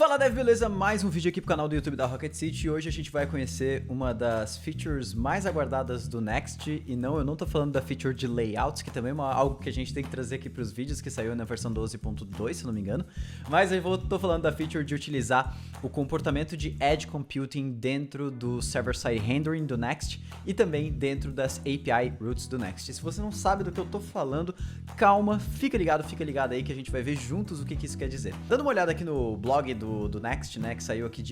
Fala Dev, beleza? Mais um vídeo aqui pro canal do YouTube da Rocket City e hoje a gente vai conhecer uma das features mais aguardadas do Next. E não, eu não tô falando da feature de layouts, que também é algo que a gente tem que trazer aqui pros vídeos, que saiu na versão 12.2, se não me engano. Mas eu tô falando da feature de utilizar o comportamento de Edge Computing dentro do Server-Side Rendering do Next e também dentro das API Routes do Next. E se você não sabe do que eu tô falando, calma, fica ligado aí que a gente vai ver juntos o que isso quer dizer. Dando uma olhada aqui no blog do Next, né, que saiu aqui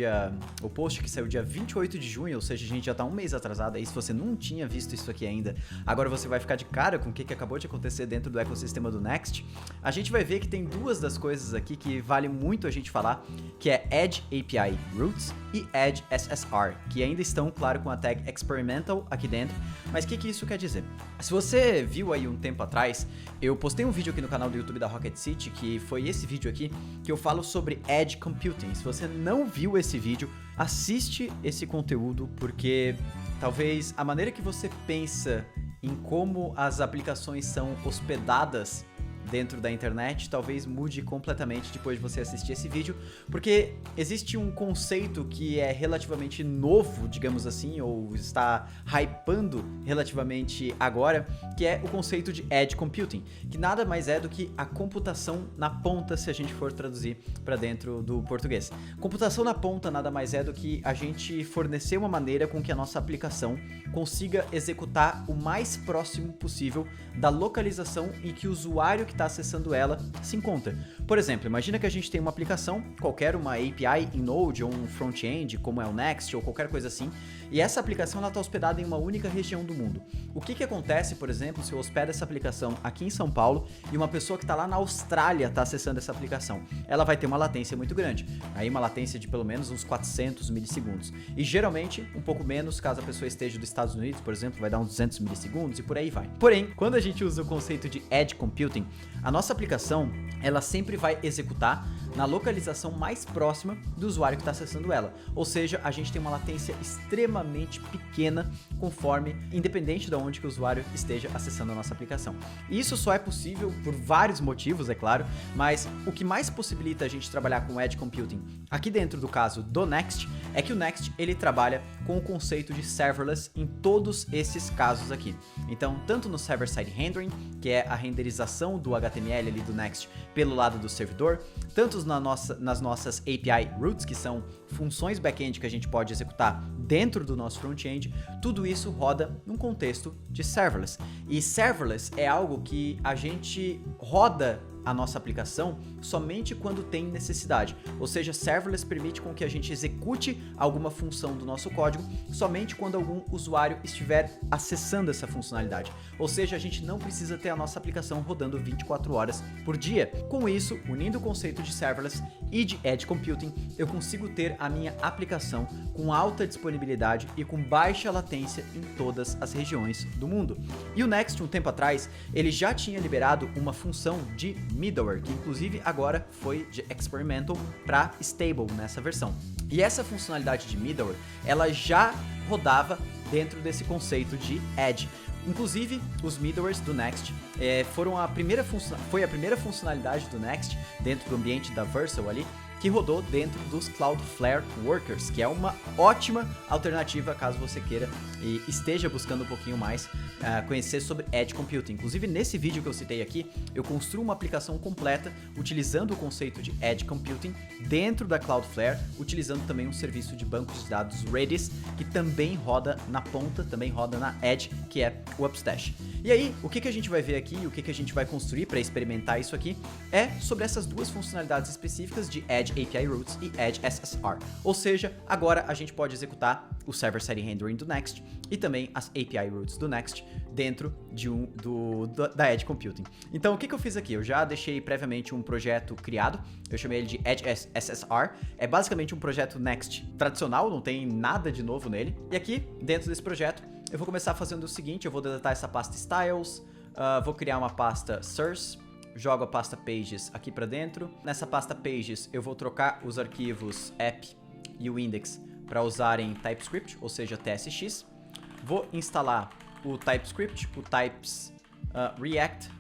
o post que saiu dia 28 de junho, ou seja, a gente já tá um mês atrasado aí, se você não tinha visto isso aqui ainda, agora você vai ficar de cara com o que acabou de acontecer dentro do ecossistema do Next. A gente vai ver que tem duas das coisas aqui que vale muito a gente falar, que é Edge API Routes e Edge SSR, que ainda estão, claro, com a tag Experimental aqui dentro, mas o que isso quer dizer? Se você viu aí um tempo atrás, eu postei um vídeo aqui no canal do YouTube da Rocket City, que foi esse vídeo aqui, que eu falo sobre Edge Computing. Se você não viu esse vídeo, assiste esse conteúdo, porque talvez a maneira que você pensa em como as aplicações são hospedadas dentro da internet, talvez mude completamente depois de você assistir esse vídeo, porque existe um conceito que é relativamente novo, digamos assim, ou está hypando relativamente agora, que é o conceito de Edge Computing, que nada mais é do que a computação na ponta, se a gente for traduzir para dentro do português. Computação na ponta nada mais é do que a gente fornecer uma maneira com que a nossa aplicação consiga executar o mais próximo possível da localização em que o usuário que está acessando ela se encontra. Por exemplo, imagina que a gente tem uma aplicação, qualquer uma API em Node ou um front-end, como é o Next ou qualquer coisa assim, e essa aplicação está hospedada em uma única região do mundo. O que acontece, por exemplo, se eu hospedo essa aplicação aqui em São Paulo e uma pessoa que está lá na Austrália está acessando essa aplicação? Ela vai ter uma latência muito grande, aí uma latência de pelo menos uns 400 milissegundos, e geralmente um pouco menos caso a pessoa esteja dos Estados Unidos, por exemplo, vai dar uns 200 milissegundos e por aí vai. Porém, quando a gente usa o conceito de Edge Computing, a nossa aplicação, ela sempre vai executar na localização mais próxima do usuário que está acessando ela. Ou seja, a gente tem uma latência extremamente pequena, conforme, independente de onde que o usuário esteja acessando a nossa aplicação. E isso só é possível por vários motivos, é claro, mas o que mais possibilita a gente trabalhar com Edge Computing, aqui dentro do caso do Next, é que o Next, ele trabalha com o conceito de serverless em todos esses casos aqui. Então, tanto no Server-Side Rendering, que é a renderização do HTML ali do Next pelo lado do servidor, tanto nas nossas API Routes, que são funções back-end que a gente pode executar dentro do nosso front-end, tudo isso roda num contexto de serverless. E serverless é algo que a gente roda a nossa aplicação somente quando tem necessidade, ou seja, serverless permite com que a gente execute alguma função do nosso código somente quando algum usuário estiver acessando essa funcionalidade, ou seja, a gente não precisa ter a nossa aplicação rodando 24 horas por dia. Com isso, unindo o conceito de serverless e de Edge Computing, eu consigo ter a minha aplicação com alta disponibilidade e com baixa latência em todas as regiões do mundo. E o Next, um tempo atrás, ele já tinha liberado uma função de middleware, que inclusive agora foi de experimental para stable nessa versão. E essa funcionalidade de middleware, ela já rodava dentro desse conceito de Edge. Inclusive, os middlewares do Next foi a primeira funcionalidade do Next dentro do ambiente da Vercel ali, que rodou dentro dos Cloudflare Workers, que é uma ótima alternativa caso você queira e esteja buscando um pouquinho mais conhecer sobre Edge Computing. Inclusive, nesse vídeo que eu citei aqui, eu construo uma aplicação completa utilizando o conceito de Edge Computing dentro da Cloudflare, utilizando também um serviço de bancos de dados Redis, que também roda na ponta, também roda na Edge, que é o Upstash. E aí, o que a gente vai ver aqui, o que a gente vai construir para experimentar isso aqui, é sobre essas duas funcionalidades específicas de Edge API Routes e Edge SSR. Ou seja, agora a gente pode executar o Server-Side Rendering do Next e também as API Routes do Next dentro da Edge Computing. Então, o que eu fiz aqui? Eu já deixei previamente um projeto criado, eu chamei ele de Edge SSR, é basicamente um projeto Next tradicional, não tem nada de novo nele. E aqui, dentro desse projeto, eu vou começar fazendo o seguinte, eu vou deletar essa pasta Styles, vou criar uma pasta Source, jogo a pasta Pages aqui para dentro. Nessa pasta Pages eu vou trocar os arquivos app e o index para usarem TypeScript, ou seja, TSX. Vou instalar o TypeScript, o Types React,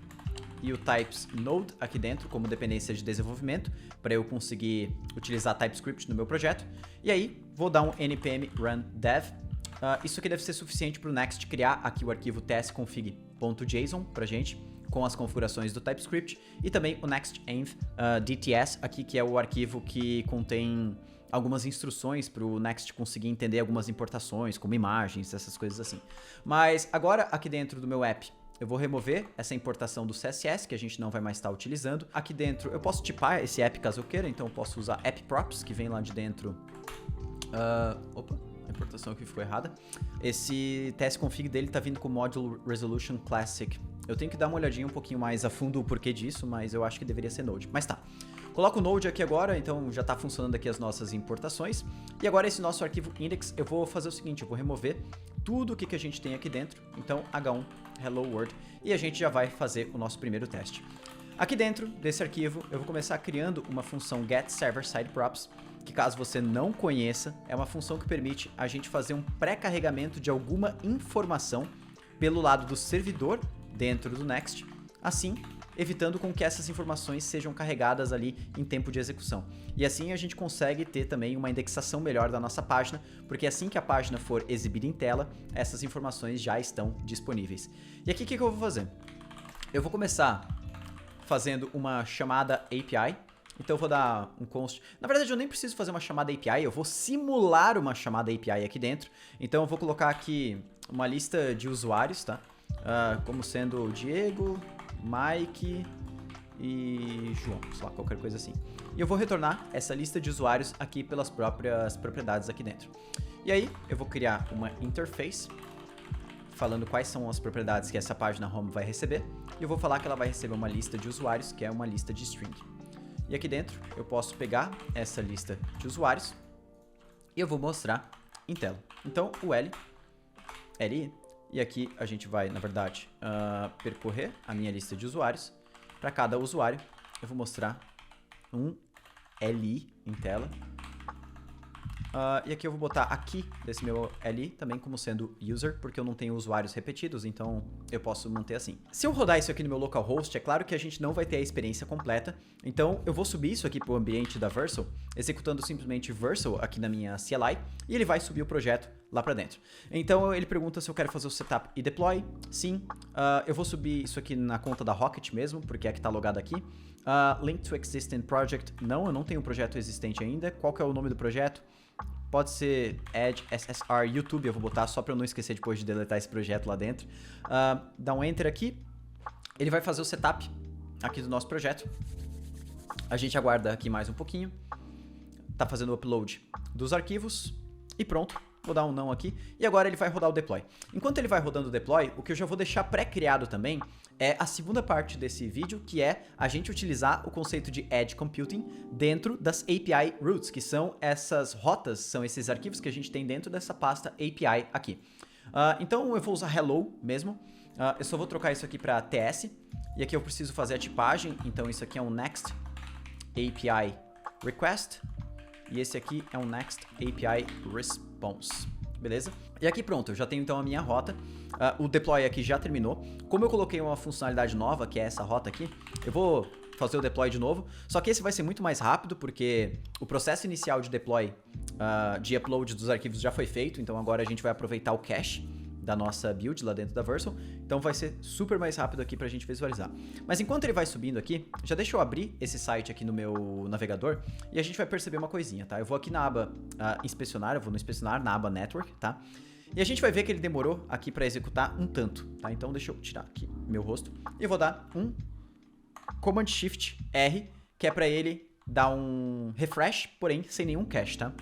e o types node aqui dentro como dependência de desenvolvimento para eu conseguir utilizar TypeScript no meu projeto. E aí vou dar um npm run dev. Isso aqui deve ser suficiente para o Next criar aqui o arquivo tsconfig.json pra gente, com as configurações do TypeScript, e também o nextenv DTS aqui, que é o arquivo que contém algumas instruções para o Next conseguir entender algumas importações, como imagens, essas coisas assim. Mas agora, aqui dentro do meu app, eu vou remover essa importação do CSS, que a gente não vai mais estar utilizando. Aqui dentro, eu posso tipar esse app caso eu queira, então eu posso usar app props, que vem lá de dentro. Opa, a importação aqui ficou errada. Esse tsconfig dele está vindo com Module Resolution Classic. Eu tenho que dar uma olhadinha um pouquinho mais a fundo o porquê disso, mas eu acho que deveria ser Node. Mas tá. Coloco o Node aqui agora, então já está funcionando aqui as nossas importações. E agora esse nosso arquivo index, eu vou fazer o seguinte, eu vou remover tudo o que a gente tem aqui dentro. Então H1 Hello World, e a gente já vai fazer o nosso primeiro teste. Aqui dentro desse arquivo, eu vou começar criando uma função getServerSideProps, que caso você não conheça, é uma função que permite a gente fazer um pré-carregamento de alguma informação pelo lado do servidor dentro do Next, assim evitando com que essas informações sejam carregadas ali em tempo de execução. E assim a gente consegue ter também uma indexação melhor da nossa página, porque assim que a página for exibida em tela, essas informações já estão disponíveis. E aqui o que eu vou fazer? Eu vou começar fazendo uma chamada API. Então eu vou dar um const. Na verdade eu nem preciso fazer uma chamada API, eu vou simular uma chamada API aqui dentro. Então eu vou colocar aqui uma lista de usuários, tá? Como sendo Diego, Mike e João, sei lá, qualquer coisa assim. E eu vou retornar essa lista de usuários aqui pelas próprias propriedades aqui dentro. E aí eu vou criar uma interface falando quais são as propriedades que essa página home vai receber. E eu vou falar que ela vai receber uma lista de usuários, que é uma lista de string. E aqui dentro eu posso pegar essa lista de usuários e eu vou mostrar em tela. Então o li, e aqui a gente vai, na verdade, percorrer a minha lista de usuários. Para cada usuário eu vou mostrar um li em tela. E aqui eu vou botar aqui desse meu li também como sendo user, porque eu não tenho usuários repetidos, então eu posso manter assim. Se eu rodar isso aqui no meu localhost, é claro que a gente não vai ter a experiência completa, então eu vou subir isso aqui para o ambiente da Vercel, executando simplesmente Vercel aqui na minha CLI, e ele vai subir o projeto lá para dentro. Então ele pergunta se eu quero fazer o setup e deploy. Sim, eu vou subir isso aqui na conta da Rocket mesmo, porque é que está logado aqui. Link to existing project, não, eu não tenho um projeto existente ainda. Qual que é o nome do projeto? Pode ser Edge SSR YouTube, eu vou botar só para eu não esquecer depois de deletar esse projeto lá dentro. Dá um Enter aqui. Ele vai fazer o setup aqui do nosso projeto. A gente aguarda aqui mais um pouquinho. Tá fazendo o upload dos arquivos e pronto. Vou dar um não aqui. E agora ele vai rodar o deploy. Enquanto ele vai rodando o deploy, o que eu já vou deixar pré-criado também é a segunda parte desse vídeo, que é a gente utilizar o conceito de Edge Computing dentro das API Routes, que são essas rotas, são esses arquivos que a gente tem dentro dessa pasta API aqui. Então eu vou usar hello mesmo. Eu só vou trocar isso aqui para TS. E aqui eu preciso fazer a tipagem. Então isso aqui é um Next API Request. E esse aqui é um Next API Response. Beleza? E aqui pronto, eu já tenho então a minha rota. O deploy aqui já terminou. Como eu coloquei uma funcionalidade nova, que é essa rota aqui, eu vou fazer o deploy de novo. Só que esse vai ser muito mais rápido, porque o processo inicial de deploy, de upload dos arquivos já foi feito. Então agora a gente vai aproveitar o cache da nossa build lá dentro da Vercel. Então vai ser super mais rápido aqui pra gente visualizar. Mas enquanto ele vai subindo aqui, já deixa eu abrir esse site aqui no meu navegador e a gente vai perceber uma coisinha, tá? Eu vou aqui na aba inspecionar, eu vou no inspecionar na aba network, tá? E a gente vai ver que ele demorou aqui pra executar um tanto, tá? Então deixa eu tirar aqui meu rosto e eu vou dar um Command Shift R, que é pra ele dar um refresh, porém sem nenhum cache, tá?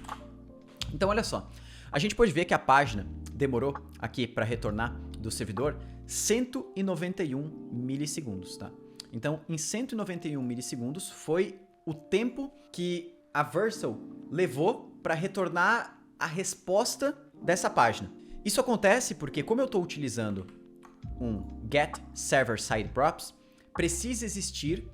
Então olha só, a gente pode ver que a página demorou aqui para retornar do servidor 191 milissegundos, tá? Então, em 191 milissegundos foi o tempo que a Vercel levou para retornar a resposta dessa página. Isso acontece porque, como eu estou utilizando um getServerSideProps, precisa existir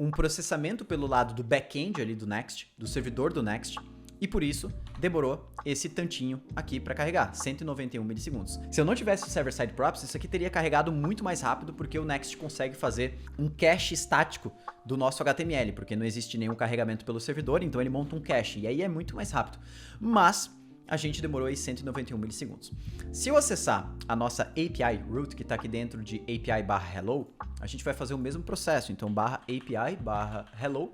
um processamento pelo lado do back-end ali do Next, do servidor do Next, e por isso demorou esse tantinho aqui para carregar, 191 milissegundos. Se eu não tivesse o server-side props, isso aqui teria carregado muito mais rápido, porque o Next consegue fazer um cache estático do nosso HTML, porque não existe nenhum carregamento pelo servidor, então ele monta um cache, e aí é muito mais rápido. Mas a gente demorou aí 191 milissegundos. Se eu acessar a nossa API root, que está aqui dentro de API/hello, a gente vai fazer o mesmo processo. Então, /API/hello,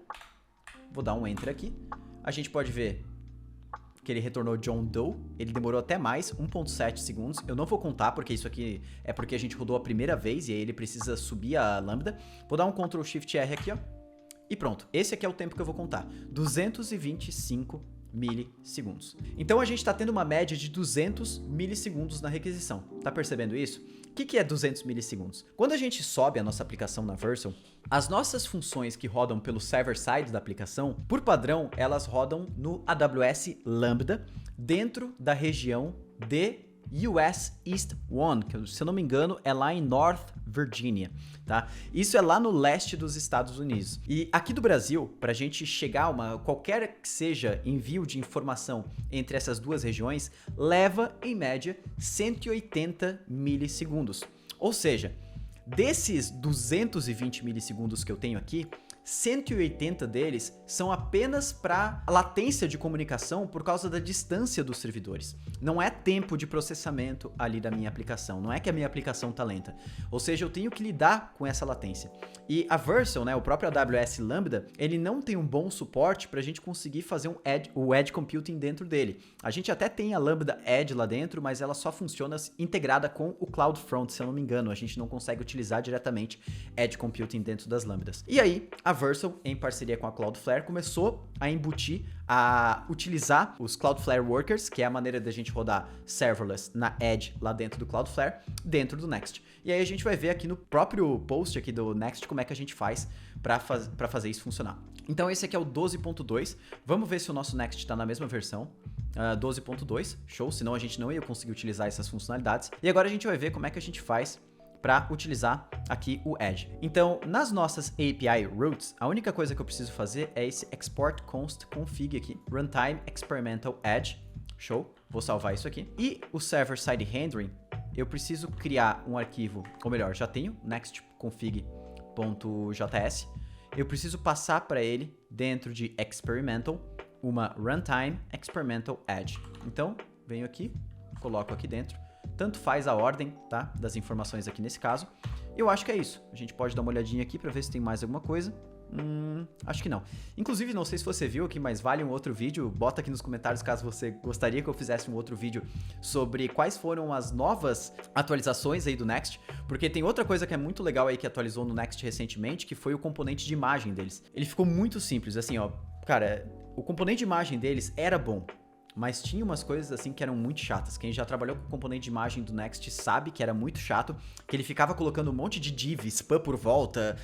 vou dar um enter aqui. A gente pode ver que ele retornou John Doe, ele demorou até mais, 1.7 segundos. Eu não vou contar, porque isso aqui é porque a gente rodou a primeira vez e aí ele precisa subir a lambda. Vou dar um Ctrl Shift R aqui, ó. E pronto, esse aqui é o tempo que eu vou contar. 225 milissegundos. Então a gente está tendo uma média de 200 milissegundos na requisição. Tá percebendo isso? O que é 200 milissegundos? Quando a gente sobe a nossa aplicação na Vercel, as nossas funções que rodam pelo server-side da aplicação, por padrão, elas rodam no AWS Lambda, dentro da região de US East 1, que se eu não me engano é lá em North Virginia, tá? Isso é lá no leste dos Estados Unidos. E aqui do Brasil, para a gente chegar a qualquer que seja envio de informação entre essas duas regiões, leva em média 180 milissegundos. Ou seja, desses 220 milissegundos que eu tenho aqui, 180 deles são apenas para latência de comunicação por causa da distância dos servidores. Não é tempo de processamento ali da minha aplicação, não é que a minha aplicação tá lenta. Ou seja, eu tenho que lidar com essa latência. E a Vercel, né, o próprio AWS Lambda, ele não tem um bom suporte para a gente conseguir fazer o Edge Computing dentro dele. A gente até tem a Lambda Edge lá dentro, mas ela só funciona integrada com o CloudFront, se eu não me engano. A gente não consegue utilizar diretamente Edge Computing dentro das Lambdas. E aí, a Vercel, em parceria com a Cloudflare, começou a embutir, a utilizar os Cloudflare Workers, que é a maneira da gente rodar serverless na Edge lá dentro do Cloudflare, dentro do Next. E aí a gente vai ver aqui no próprio post aqui do Next como é que a gente faz para fazer isso funcionar. Então esse aqui é o 12.2. Vamos ver se o nosso Next está na mesma versão. 12.2, show, senão a gente não ia conseguir utilizar essas funcionalidades. E agora a gente vai ver como é que a gente faz para utilizar aqui o Edge. Então, nas nossas API routes, a única coisa que eu preciso fazer é esse export const config aqui, runtime experimental edge, show, vou salvar isso aqui. E o server-side rendering, eu preciso criar um arquivo, ou melhor, já tenho, nextconfig.js, eu preciso passar para ele, dentro de experimental, uma runtime experimental edge. Então, venho aqui, coloco aqui dentro, tanto faz a ordem, tá, das informações aqui nesse caso. Eu acho que é isso. A gente pode dar uma olhadinha aqui para ver se tem mais alguma coisa. Acho que não. Inclusive, não sei se você viu aqui, mas vale um outro vídeo. Bota aqui nos comentários caso você gostaria que eu fizesse um outro vídeo sobre quais foram as novas atualizações aí do Next. Porque tem outra coisa que é muito legal aí que atualizou no Next recentemente, que foi o componente de imagem deles. Ele ficou muito simples, assim, ó. Cara, o componente de imagem deles era bom, mas tinha umas coisas assim que eram muito chatas. Quem já trabalhou com o componente de imagem do Next sabe que era muito chato, que ele ficava colocando um monte de div, spam por volta,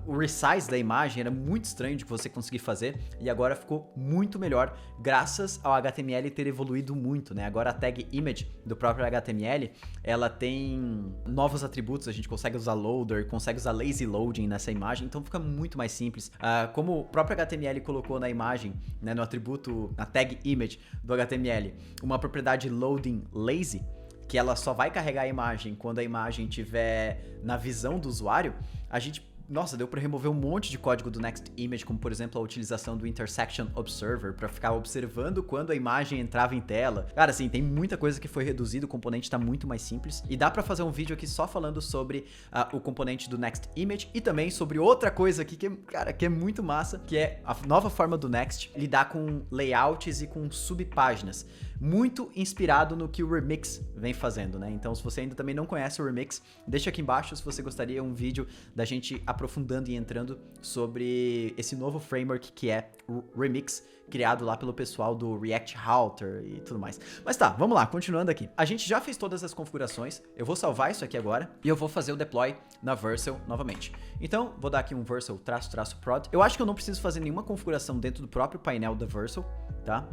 o resize da imagem era muito estranho de você conseguir fazer, e agora ficou muito melhor, graças ao HTML ter evoluído muito, né? Agora a tag image do próprio HTML, ela tem novos atributos, a gente consegue usar loader, consegue usar lazy loading nessa imagem, então fica muito mais simples. Como o próprio HTML colocou na imagem, né, no atributo, na tag image do HTML, uma propriedade loading lazy, que ela só vai carregar a imagem quando a imagem estiver na visão do usuário, a gente, nossa, deu para remover um monte de código do Next Image, como por exemplo a utilização do Intersection Observer para ficar observando quando a imagem entrava em tela. Cara, assim, tem muita coisa que foi reduzida, o componente está muito mais simples, e dá para fazer um vídeo aqui só falando sobre o componente do Next Image e também sobre outra coisa aqui que, cara, que é muito massa, que é a nova forma do Next lidar com layouts e com subpáginas. Muito inspirado no que o Remix vem fazendo, né? Então, se você ainda também não conhece o Remix, deixa aqui embaixo se você gostaria um vídeo da gente aprofundando e entrando sobre esse novo framework que é o Remix, criado lá pelo pessoal do React Router e tudo mais. Mas tá, vamos lá, continuando aqui. A gente já fez todas as configurações, eu vou salvar isso aqui agora e eu vou fazer o deploy na Vercel novamente. Então, vou dar aqui um Vercel --prod. Eu acho que eu não preciso fazer nenhuma configuração dentro do próprio painel da Vercel, tá?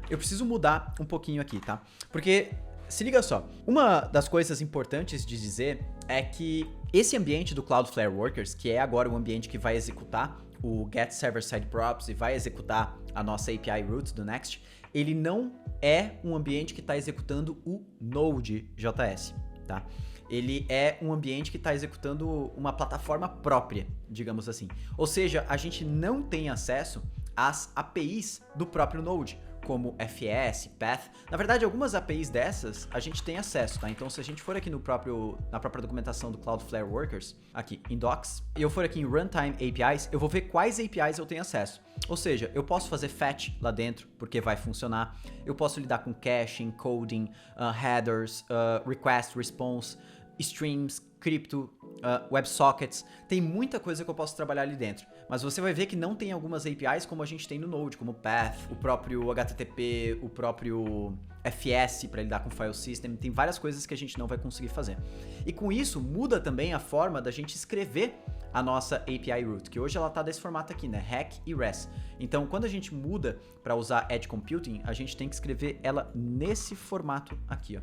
Eu preciso mudar um pouquinho aqui, tá? Porque, se liga só, uma das coisas importantes de dizer é que esse ambiente do Cloudflare Workers, que é agora o ambiente que vai executar o get server side props e vai executar a nossa API root do Next, ele não é um ambiente que está executando o Node.js, tá? Ele é um ambiente que está executando uma plataforma própria, digamos assim. Ou seja, a gente não tem acesso às APIs do próprio Node, como FS, Path. Na verdade, algumas APIs dessas a gente tem acesso, tá? Então, se a gente for aqui na própria documentação do Cloudflare Workers, aqui em Docs, e eu for aqui em Runtime APIs, eu vou ver quais APIs eu tenho acesso. Ou seja, eu posso fazer fetch lá dentro, porque vai funcionar. Eu posso lidar com caching, coding, headers, request, response, streams, crypto, WebSockets. Tem muita coisa que eu posso trabalhar ali dentro. Mas você vai ver que não tem algumas APIs como a gente tem no Node, como o Path, o próprio HTTP, o próprio FS para lidar com file system. Tem várias coisas que a gente não vai conseguir fazer. E com isso, muda também a forma da gente escrever a nossa API root, que hoje ela tá desse formato aqui, né? Hack e res. Então, quando a gente muda para usar Edge Computing, a gente tem que escrever ela nesse formato aqui, ó.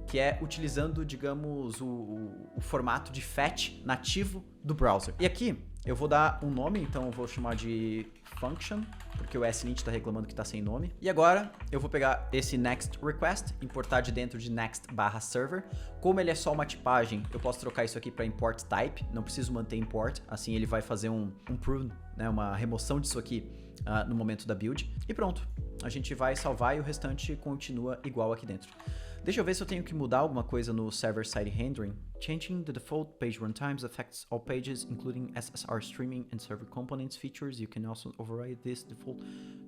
Que é utilizando, digamos, o formato de fetch nativo do browser. E aqui eu vou dar um nome, então eu vou chamar de function, porque o SNIT está reclamando que está sem nome. E agora eu vou pegar esse next request, importar de dentro de next/server. Como ele é só uma tipagem, eu posso trocar isso aqui para import type, não preciso manter import, assim ele vai fazer um prune, né, uma remoção disso aqui no momento da build. E pronto, a gente vai salvar e o restante continua igual aqui dentro. Deixa eu ver se eu tenho que mudar alguma coisa no server-side rendering. Changing the default page runtimes affects all pages, including SSR streaming and server components features. You can also override this default.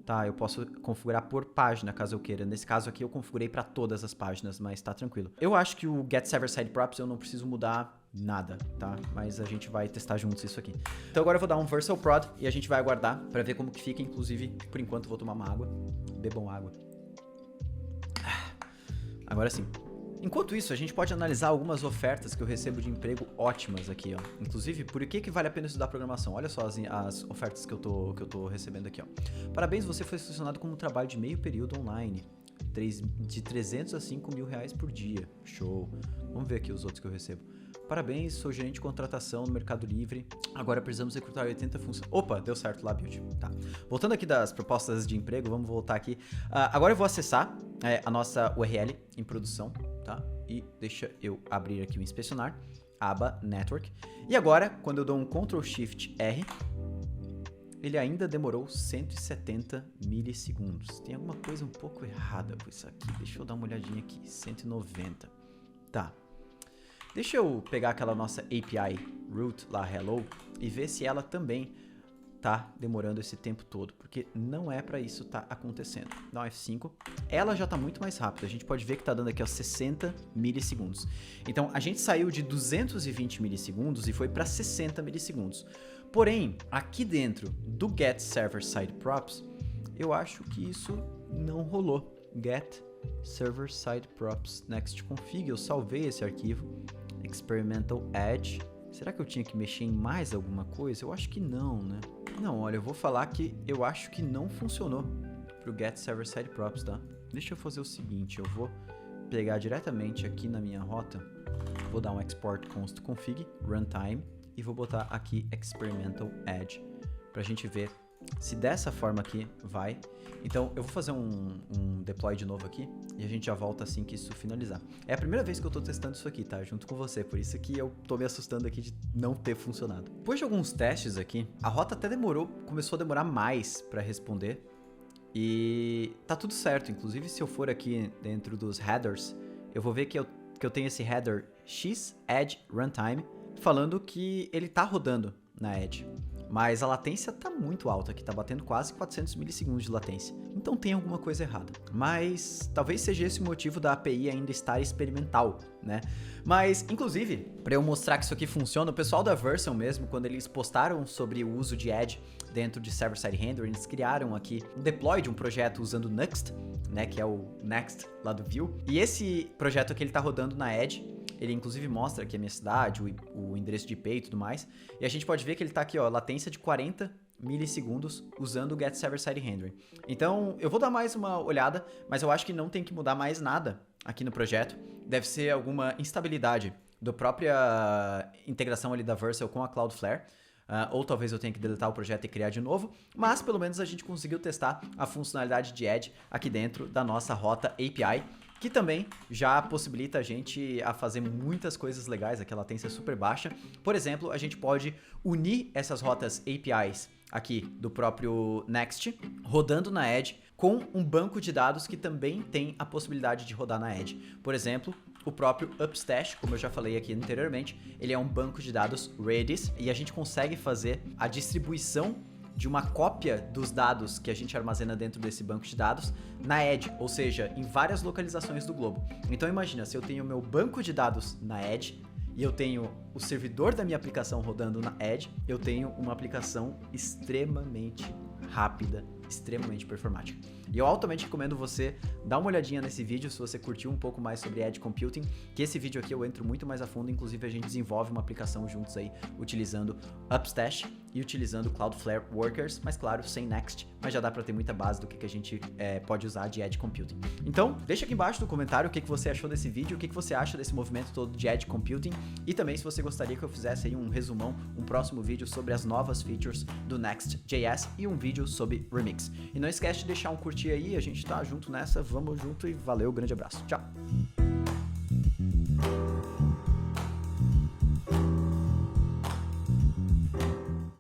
Tá, eu posso configurar por página, caso eu queira. Nesse caso aqui eu configurei para todas as páginas, mas tá tranquilo. Eu acho que o get server-side props eu não preciso mudar nada, tá? Mas a gente vai testar juntos isso aqui. Então agora eu vou dar um versal prod e a gente vai aguardar para ver como que fica. Inclusive, por enquanto eu vou tomar uma água. Bebam água. Agora sim. Enquanto isso, a gente pode analisar algumas ofertas que eu recebo de emprego ótimas aqui, ó. Inclusive, por que vale a pena estudar programação? Olha só as ofertas que eu tô recebendo aqui, ó. Parabéns, você foi selecionado como um trabalho de meio período online. De 300 a 5 mil reais por dia. Show. Vamos ver aqui os outros que eu recebo. Parabéns, sou gerente de contratação no Mercado Livre. Agora precisamos recrutar 80 funcionários. Opa, deu certo lá, Build. Tá. Voltando aqui das propostas de emprego, vamos voltar aqui. Agora eu vou acessar a nossa URL em produção, tá? E deixa eu abrir aqui o inspecionar, aba Network. E agora, quando eu dou um Ctrl Shift R, ele ainda demorou 170 milissegundos. Tem alguma coisa um pouco errada com isso aqui. Deixa eu dar uma olhadinha aqui. 190. Tá. Deixa eu pegar aquela nossa API root lá, hello, e ver se ela também tá demorando esse tempo todo, porque não é para isso tá acontecendo. Dá um F5, ela já tá muito mais rápida, a gente pode ver que tá dando aqui, ó, 60 milissegundos. Então, a gente saiu de 220 milissegundos e foi para 60 milissegundos. Porém, aqui dentro do get server side props, eu acho que isso não rolou. Get server side props next config, eu salvei esse arquivo. Experimental Edge. Será que eu tinha que mexer em mais alguma coisa? Eu acho que não, né? Não, olha, eu vou falar que eu acho que não funcionou pro get server side props, tá? Deixa eu fazer o seguinte, eu vou pegar diretamente aqui na minha rota, vou dar um export const config, runtime, e vou botar aqui experimental edge, pra gente ver se dessa forma aqui vai. Então eu vou fazer um deploy de novo aqui e a gente já volta assim que isso finalizar. É a primeira vez que eu tô testando isso aqui, tá? Junto com você, por isso que eu tô me assustando aqui de não ter funcionado. Depois de alguns testes aqui, a rota até começou a demorar mais para responder e tá tudo certo. Inclusive, se eu for aqui dentro dos headers, eu vou ver que eu tenho esse header x edge runtime falando que ele tá rodando na Edge. Mas a latência tá muito alta aqui, tá batendo quase 400 milissegundos de latência. Então tem alguma coisa errada. Mas talvez seja esse o motivo da API ainda estar experimental, né? Mas, inclusive, para eu mostrar que isso aqui funciona, o pessoal da Vercel mesmo, quando eles postaram sobre o uso de Edge dentro de server-side rendering, eles criaram aqui um deploy de um projeto usando Nuxt, né, que é o Next lá do Vue. E esse projeto aqui, ele tá rodando na Edge. Ele inclusive mostra aqui a minha cidade, o endereço de IP e tudo mais. E a gente pode ver que ele tá aqui, ó, latência de 40 milissegundos usando o Get Server Side Rendering. Então, eu vou dar mais uma olhada, mas eu acho que não tem que mudar mais nada aqui no projeto. Deve ser alguma instabilidade da própria integração ali da Vercel com a Cloudflare. ou talvez eu tenha que deletar o projeto e criar de novo, mas pelo menos a gente conseguiu testar a funcionalidade de Edge aqui dentro da nossa rota API, que também já possibilita a gente a fazer muitas coisas legais, aqui a latência é super baixa. Por exemplo, a gente pode unir essas rotas APIs aqui do próprio Next, rodando na Edge, com um banco de dados que também tem a possibilidade de rodar na Edge. Por exemplo, o próprio Upstash, como eu já falei aqui anteriormente, ele é um banco de dados Redis e a gente consegue fazer a distribuição de uma cópia dos dados que a gente armazena dentro desse banco de dados na Edge, ou seja, em várias localizações do globo. Então imagina, se eu tenho meu banco de dados na Edge e eu tenho o servidor da minha aplicação rodando na Edge, eu tenho uma aplicação extremamente rápida, extremamente performática. E eu altamente recomendo você dar uma olhadinha nesse vídeo se você curtiu um pouco mais sobre Edge Computing, que esse vídeo aqui eu entro muito mais a fundo, inclusive a gente desenvolve uma aplicação juntos aí, utilizando Upstash e utilizando Cloudflare Workers, mas claro, sem Next, mas já dá para ter muita base do que a gente pode usar de Edge Computing. Então, deixa aqui embaixo no comentário o que você achou desse vídeo, o que você acha desse movimento todo de Edge Computing, e também se você gostaria que eu fizesse aí um resumão, um próximo vídeo sobre as novas features do Next.js e um vídeo sobre Remix. E não esquece de deixar um curtir aí, a gente tá junto nessa, vamos junto e valeu, grande abraço, tchau!